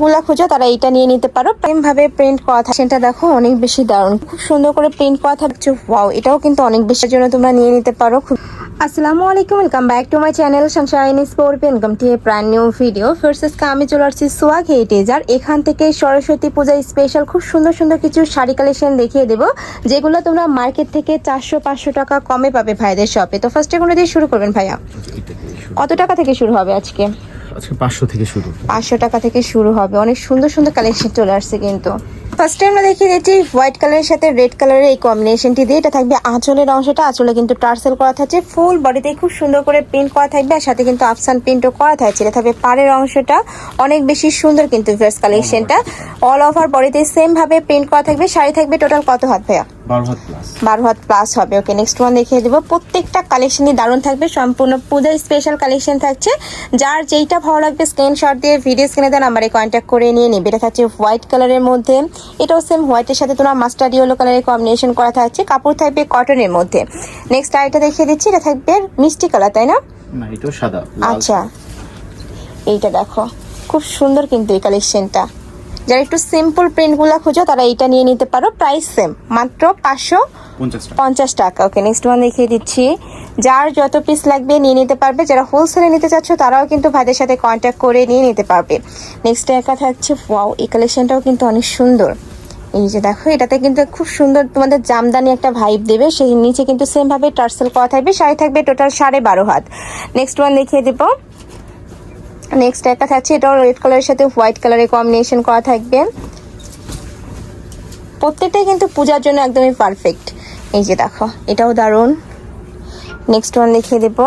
গুলা খোঁজো তারা এটা নিয়ে নিতে পারো। প্রেম ভাবে প্রিন্ট করা থাকে, সেটা দেখো অনেক বেশি দারুণ, খুব সুন্দর করে প্রিন্ট করা থাকছে। ওয়াও, এটাও কিন্তু অনেক বেশি জন্য তোমরা নিয়ে নিতে পারো। আসসালামু আলাইকুম, welcome back to my channel Sunshine scorpion. Welcome to A brand new video. First আমি চলে আসছি সোয়াগ হেরিটেজ, আর এখান থেকে সরস্বতী পূজা স্পেশাল খুব সুন্দর সুন্দর কিছু শাড়ি কালেকশন দেখিয়ে দেবো, যেগুলো তোমরা মার্কেট থেকে 400-500 টাকা কমে পাবে ভাইদের শপে। তো ফার্স্টে কোনো দিয়ে শুরু করবেন ভাইয়া? কত টাকা থেকে শুরু হবে আজকে? আজকে 500 থেকে শুরু। 500 টাকা থেকে শুরু হবে। অনেক সুন্দর সুন্দর কালেকশন চলে আসছে। কিন্তু ফার্স্টে আমরা দেখিয়ে দিচ্ছি হোয়াইট কালারের সাথে রেড কালারের এই কম্বিনেশনটি দিয়ে। এটা থাকবে আঁচলের অংশটা, আঁচলে কিন্তু টার্সেল করা থাকছে, ফুল বডিতে খুব সুন্দর করে প্রিন্ট করা থাকবে, আর সাথে কিন্তু আফসান প্রিন্টও করা থাকছে। এটা থাকবে পাড়ের অংশটা, অনেক বেশি সুন্দর কিন্তু ভার্স কালেকশনটা। অল ওভার বডিতে সেম ভাবে প্রিন্ট করা থাকবে। শাড়ি থাকবে টোটাল কত হাত ভাইয়া? 12 হাত প্লাস হবে। ওকে, নেক্সট ওয়ান দেখিয়ে দেবো। প্রত্যেকটা কালেকশনই দারুণ থাকবে, সম্পূর্ণ পূজার স্পেশাল কালেকশন থাকছে। যার যেইটা ভালো লাগবে স্ক্রিনশট দিয়ে ভিডিও স্ক্রিনে দেন নাম্বারে কন্ট্যাক্ট করে নিয়ে নিবে। এটা থাকছে হোয়াইট কালারের মধ্যে, এটাও সেম হোয়াইটের সাথে তোমার মাস্টার্ড ইয়েলো কালারের কম্বিনেশন করা থাকছে। কাপড় থাকবে কটনের মধ্যে। নেক্সট আরেকটা দেখিয়ে দিচ্ছি, এটা থাকবে মিষ্টি কালার, তাই না? না, এটা সাদা। আচ্ছা, এইটা দেখো খুব সুন্দর কিন্তু এই কালেকশনটা। যারা একটু সিম্পল প্রিন্টগুলো খোঁজো তারা এটা নিয়ে নিতে পারো। প্রাইস সেম, মাত্র 550 টাকা। ওকে, নেক্সট ওয়ান দেখিয়ে দিচ্ছি। যার যত পিস লাগবে নিয়ে নিতে পারবে। যারা হোলসেলে নিতে চাচ্ছ তারাও কিন্তু ভাইদের সাথে কন্ট্যাক্ট করে নিয়ে নিতে পারবে। নেক্সট একা থাকছে, ওয়াও, এই কালেকশনটাও কিন্তু অনেক সুন্দর। এই যে দেখো, এটাতে কিন্তু খুব সুন্দর তোমাদের জামদানি একটা ভাইব দেবে। সেই নিচে কিন্তু সেম ভাবে টার্সেল করা থাকবে। শাড়ি থাকবে টোটাল 12.5 হাত। নেক্সট ওয়ান দেখিয়ে দেবো। নেক্সট একটা থাকছে, এটাও রেড কালারের সাথে হোয়াইট কালারের কম্বিনেশন করা থাকবে। প্রত্যেকটাই কিন্তু পূজার জন্য একদমই পারফেক্ট। এই যে দেখো, এটাও দারুণ। নেক্সট ওয়ান দেখিয়ে দেবো।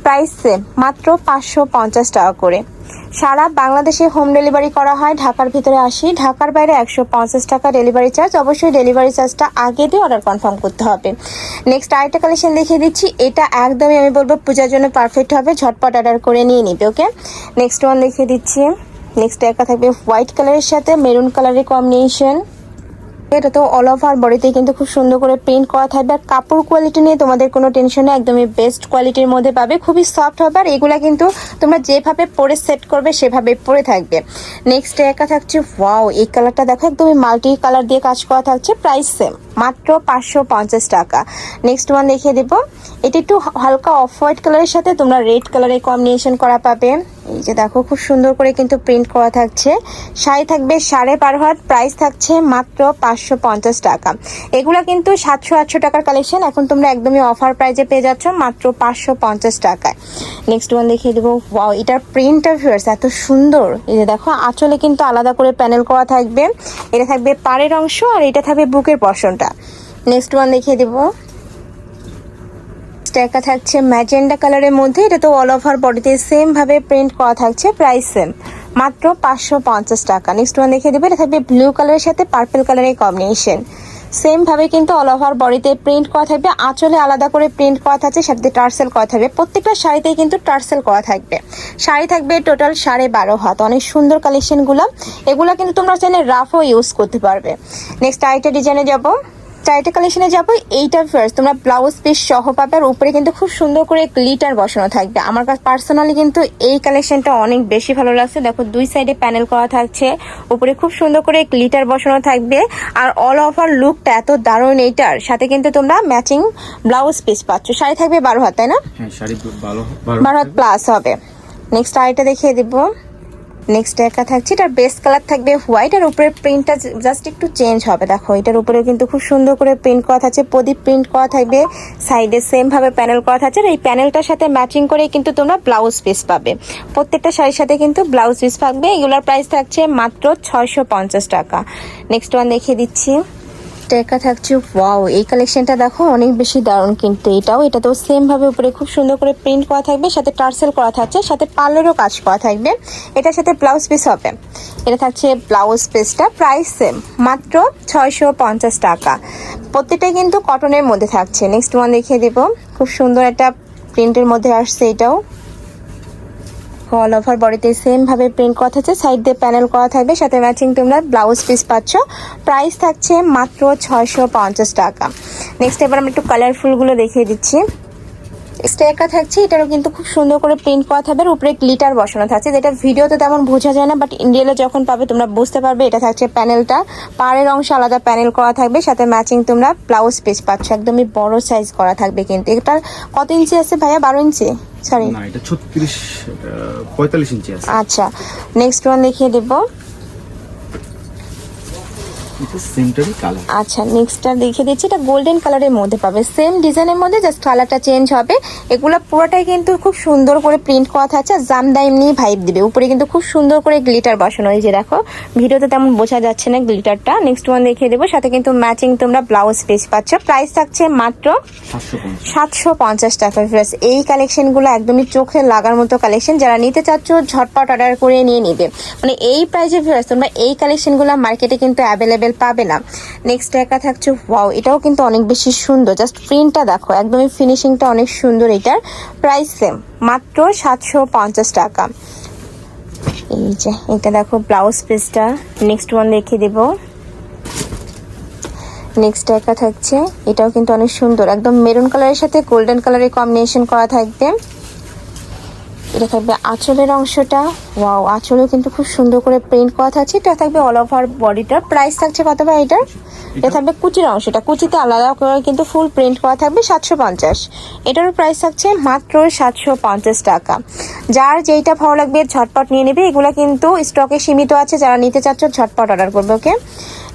প্রাইস সেম, মাত্র 550 টাকা করে। সারা বাংলাদেশে হোম ডেলিভারি করা হয়। ঢাকার ভিতরে 80, ঢাকার বাইরে 150 টাকা ডেলিভারি চার্জ। অবশ্যই ডেলিভারি চার্জটা আগে দিয়ে অর্ডার কনফার্ম করতে হবে। নেক্সট আরেকটা কালেকশন দেখিয়ে দিচ্ছি, এটা একদমই আমি বলবো পূজার জন্য পারফেক্ট হবে, ঝটপট অর্ডার করে নিয়ে নিবে। ওকে, নেক্সট ওয়ান দেখিয়ে দিচ্ছি। নেক্সট একটা থাকবে হোয়াইট কালারের সাথে মেরুন কালারের কম্বিনেশন। এটা তো অল ওভার বডিতে কিন্তু খুব সুন্দর করে প্রিন্ট করা থাকবে। আর কাপড় কোয়ালিটি নিয়ে তোমাদের কোনো টেনশন নেই, একদমই বেস্ট কোয়ালিটির মধ্যে পাবে, খুবই সফট হবে। আর এগুলা কিন্তু তোমরা যেভাবে পরে সেট করবে সেভাবে পরে থাকবে। নেক্সট একা থাকছে, ওয়াও, এই কালারটা দেখো, একদমই মাল্টি কালার দিয়ে কাজ করা থাকছে। প্রাইস সেম, মাত্র 550 টাকা। নেক্সট ওয়ান দেখিয়ে দেবো। এটি একটু হালকা অফ হোয়াইট কালারের সাথে তোমরা রেড কালারের কম্বিনেশন করা পাবে। এই যে দেখো, খুব সুন্দর করে কিন্তু প্রিন্ট করা থাকছে। শাড়ি থাকবে 12.5 হাত। প্রাইস থাকছে মাত্র 550 টাকা। এগুলা কিন্তু 700-800 টাকার কালেকশন, এখন তোমরা একদমই অফার প্রাইজে পেয়ে যাচ্ছ মাত্র 550 টাকায়। নেক্সট ওয়ান দেখিয়ে দেবো। ওয়াও, এটার প্রিন্টটা ভিউয়ার্স এত সুন্দর। এই যে দেখো, আঁচলে কিন্তু আলাদা করে প্যানেল করা থাকবে। এটা থাকবে পাড়ের অংশ, আর এটা থাকবে বুকের পশনটা। নেক্সট ওয়ান দেখিয়ে দেবো। একা থাকছে ম্যাজেন্ডা কালারের মধ্যে, এটা তো অল ওভার বডিতে সেম ভাবে প্রিন্ট করা থাকছে। প্রাইস সেম, মাত্র 550 টাকা। নেক্সট ওয়ান দেখিয়ে দেবে। এটা থাকবে ব্লু কালারের সাথে পার্পল কালারের কম্বিনেশন। সেম ভাবে কিন্তু অল ওভার বডিতে প্রিন্ট করা থাকবে, আঁচলে আলাদা করে প্রিন্ট করা থাকছে, সাথে টার্সেল করা থাকবে। প্রত্যেকটা শাড়িতেই কিন্তু টার্সেল করা থাকবে। শাড়ি থাকবে টোটাল 12.5 হাত। অনেক সুন্দর কালেকশনগুলো, এগুলো কিন্তু তোমরা চাইলে রাফও ইউজ করতে পারবে। নেক্সট আরেকটা ডিজাইনে যাবো, চারটে কালেকশনে যাবো। এইটা ফার্স্ট তোমরা ব্লাউজ পিস সহ পাবে, আর উপরে কিন্তু খুব সুন্দর করে গ্লিটার বসানো থাকবে। আমার কাছে পার্সোনালি কিন্তু এই কালেকশনটা অনেক বেশি ভালো লাগছে। দেখো, দুই সাইডে প্যানেল করা থাকছে, উপরে খুব সুন্দর করে গ্লিটার বসানো থাকবে। আর অল ওভার লুকটা এত দারুণ। এইটার সাথে কিন্তু তোমরা ম্যাচিং ব্লাউজ পিস পাচ্ছ। শাড়ি থাকবে 12 হাত, তাই না? হ্যাঁ, শাড়ি 12 হাত প্লাস হবে। নেক্সট আরেকটা দেখিয়ে দিব। নেক্সট একা থাকছে, এটার বেস কালার থাকবে হোয়াইট, আর উপরের প্রিন্টটা জাস্ট একটু চেঞ্জ হবে। দেখো, এটার উপরে কিন্তু খুব সুন্দর করে প্রিন্ট করা থাকছে, প্রদীপ প্রিন্ট করা থাকবে, সাইডে সেম ভাবে প্যানেল করা থাকছে। আর এই প্যানেলটার সাথে ম্যাচিং করে কিন্তু তোমরা ব্লাউজ পিস পাবে। প্রত্যেকটা শাড়ির সাথে কিন্তু ব্লাউজ পিস থাকবে। এগুলোর প্রাইস থাকছে মাত্র 650 টাকা। নেক্সট ওয়ান দেখিয়ে দিচ্ছি। একা থাকছে, ওয়াও, এই কালেকশনটা দেখো অনেক বেশি দারুণ কিন্তু। এটাতেও সেম ভাবে উপরে খুব সুন্দর করে প্রিন্ট করা থাকবে, সাথে টার্সেল করা থাকছে, সাথে পার্লেরও কাজ করা থাকবে। এটার সাথে ব্লাউজ পিস হবে। এটা থাকছে ব্লাউজ পিসটা। প্রাইস সেম, মাত্র 650 টাকা। প্রত্যেকটাই কিন্তু কটনের মধ্যে থাকছে। নেক্সট ওয়ান দেখিয়ে দেব। খুব সুন্দর একটা প্রিন্টের মধ্যে আসছে। এটাও অল ওভার বডিতে সেম ভাবে প্রিন্ট করা থাকছে, সাইড দিয়ে প্যানেল করা থাকবে, সাথে ম্যাচিং তোমরা ব্লাউজ পিস পাচ্ছ। প্রাইস থাকছে মাত্র 650 টাকা। নেক্সট এবার আমরা একটু কালারফুলগুলো দেখিয়ে দিচ্ছি। স্টেকার থাকছে, এটারও কিন্তু খুব সুন্দর করে প্রিন্ট করা থাকবে, আর উপরে গ্লিটার বসানো থাকছে, যেটা ভিডিওতে তেমন বোঝা যায় না, বাট ইন্ডিয়ালে যখন পাবে তোমরা বুঝতে পারবে। এটা থাকছে প্যানেলটা, পাড়ের অংশ আলাদা প্যানেল করা থাকবে, সাথে ম্যাচিং তোমরা ব্লাউজ পিস পাচ্ছ, একদমই বড় সাইজ করা থাকবে। কিন্তু এটার কত ইঞ্চি আছে ভাইয়া? 12 ইঞ্চি, সরি না, এটা 45 ইঞ্চি আছে। আচ্ছা, নেক্সট ওয়ান দেখিয়ে দেবো। এটা সেন্টারি কালার। আচ্ছা, নেক্সটটা দেখিয়ে দিচ্ছি, এটা গোল্ডেন কালারের মধ্যে পাবে, সেম ডিজাইনের মধ্যে, জাস্ট কালারটা চেঞ্জ হবে। এগুলো পুরোটাই কিন্তু খুব সুন্দর করে প্রিন্ট করা থাকছে, জামদা এমনি ভাইব দিবে। উপরে কিন্তু খুব সুন্দর করে গ্লিটার বসানো, এই যে দেখো ভিডিওতে তেমন বোঝা যাচ্ছে না গ্লিটারটা। নেক্সট ওয়ান দেখিয়ে দেবো, সাথে কিন্তু ম্যাচিং তোমরা ব্লাউজ পিস পাচ্ছ। প্রাইস থাকছে মাত্র 750 টাকা। এই কালেকশনগুলো একদমই চোখে লাগার মতো কালেকশন, যারা নিতে চাচ্ছ ঝটপট অর্ডার করে নিয়ে নিবে। মানে এই প্রাইসে তোমরা এই কালেকশনগুলো মার্কেটে কিন্তু অ্যাভেলেবেল পাবে না। নেক্সট একা থাকছে, ওয়াও, এটাও কিন্তু অনেক বেশি সুন্দর, জাস্ট প্রিন্টটা দেখো, একদমই ফিনিশিংটা অনেক সুন্দর। এটার প্রাইস সেম, মাত্র 750 টাকা। এই যে এটা দেখো ব্লাউজ পিসটা। নেক্সট ওয়ান দেখিয়ে দেবো। নেক্সট একা থাকছে, এটাও কিন্তু অনেক সুন্দর, একদম মেরুন কালারের সাথে গোল্ডেন কালারের কম্বিনেশন করা থাকবে। এটা থাকবে আঁচলের অংশটা, ওয়াও, আঁচলেও কিন্তু খুব সুন্দর করে প্রিন্ট করা থাকছে। এটা থাকবে অল ওভার বডিটা। প্রাইস থাকছে কত ভাই এটার? এটা থাকবে কুচির অংশটা, কুচিতে আলাদা করে কিন্তু ফুল প্রিন্ট করা থাকবে, 750। এটারও প্রাইস থাকছে মাত্র 750 টাকা। যার যেইটা ভালো লাগবে ঝটপট নিয়ে নেবে, এগুলো কিন্তু স্টকে সীমিত আছে, যারা নিতে চাচ্ছ ঝটপট অর্ডার করবে। ওকে,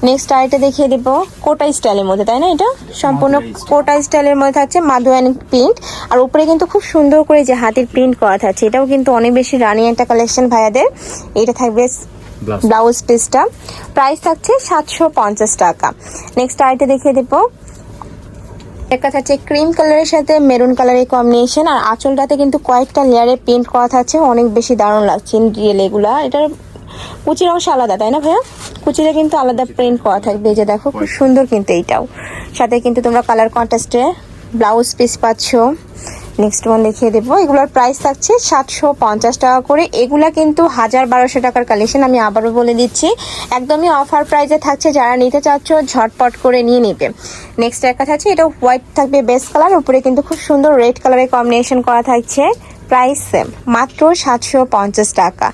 নেক্সট আইটা দেখিয়ে দেবো, কোটা স্টাইলের মধ্যে, তাই না? এটা সম্পূর্ণ কোটা স্টাইলের মধ্যে থাকছে, মাধুয়ানি প্রিন্ট, আর উপরে কিন্তু খুব সুন্দর করে যে হাতির প্রিন্ট করা থাকছে। এটাও কিন্তু অনেক বেশি রানি একটা কালেকশন ভাইয়াদের। এটা থাকবে ব্লাউজ পিসটা, প্রাইস থাকছে 750 টাকা। নেক্সট আইটা দেখিয়ে দেবো, একটা থাকছে ক্রিম কালারের সাথে মেরুন কালারের কম্বিনেশন, আর আঁচলটাতে কিন্তু কয়েকটা লেয়ারে প্রিন্ট করা থাকছে, অনেক বেশি দারুণ লাগছে রিয়েল। এগুলা এটার কুচির অংশ আলাদা, তাই না ভাইয়া? কুচিটা কিন্তু আলাদা প্রিন্ট করা থাকবে, এই যে দেখো খুব সুন্দর কিন্তু এইটাও। সাথে কিন্তু তোমরা কালার কন্ট্রাস্টে ব্লাউজ পিস পাচ্ছ। নেক্সট ওয়ান দেখিয়ে দেবো, এগুলোর প্রাইস থাকছে 750 টাকা করে। এগুলা কিন্তু 1200 টাকার কালেকশন, আমি আবারও বলে দিচ্ছি, একদমই অফার প্রাইসে থাকছে, যারা নিতে চাচ্ছ ঝটপট করে নিয়ে নিবে। নেক্সট একটা থাকছে, এটা হোয়াইট থাকবে বেস কালার, উপরে কিন্তু খুব সুন্দর রেড কালারের কম্বিনেশন করা থাকছে, প্রাইস সেম, মাত্র 750 টাকা।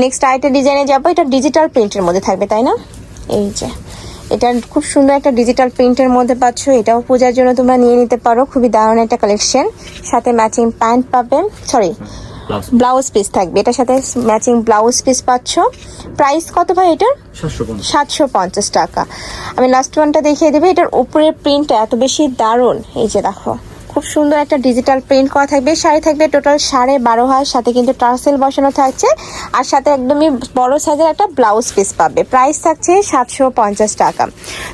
নেক্সট আরেকটা ডিজাইনে যাবো, এটা ডিজিটাল প্রিন্টের মধ্যে থাকবে, তাই না? এই যে এটা খুব সুন্দর একটা ডিজিটাল প্রিন্টের মধ্যে পাচ্ছ, এটাও পূজার জন্য তোমরা নিয়ে নিতে পারো, খুবই দারুণ একটা কালেকশন। সাথে ম্যাচিং প্যান্ট পাবে, সরি ব্লাউজ পিস থাকবে, এটার সাথে ম্যাচিং ব্লাউজ পিস পাচ্ছ। প্রাইস কত ভাই এটার? 750 টাকা। আমি লাস্ট ওয়ানটা দেখিয়ে দেবো, এটার উপরের প্রিন্টটা এত বেশি দারুণ, এই যে দেখো খুব সুন্দর একটা ডিজিটাল প্রিন্ট করা থাকবে। শাড়ি থাকবে টোটাল 12.5 হাত, সাথে কিন্তু টার্সেল বসানো থাকছে, আর সাথে একদমই বড় সাইজের একটা ব্লাউজ পিস পাবে। প্রাইস থাকছে 750 টাকা।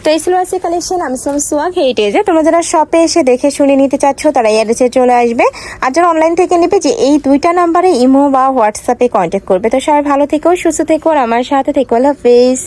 তো এই ছিল আজকে কালেকশন আমি সোয়াগ হেরিটেজে। তোমরা যারা শপে এসে দেখে শুনে নিতে চাচ্ছ তারা এই অ্যাড্রেসে চলে আসবে, আর যারা অনলাইন থেকে নেবে যে এই দুইটা নাম্বারে ইমো বা হোয়াটসঅ্যাপে কন্ট্যাক্ট করবে। তো সবাই ভালো থেকো, সুস্থ থেকো, আর আমার সাথে থেকো। আল্লাহ হাফেজ।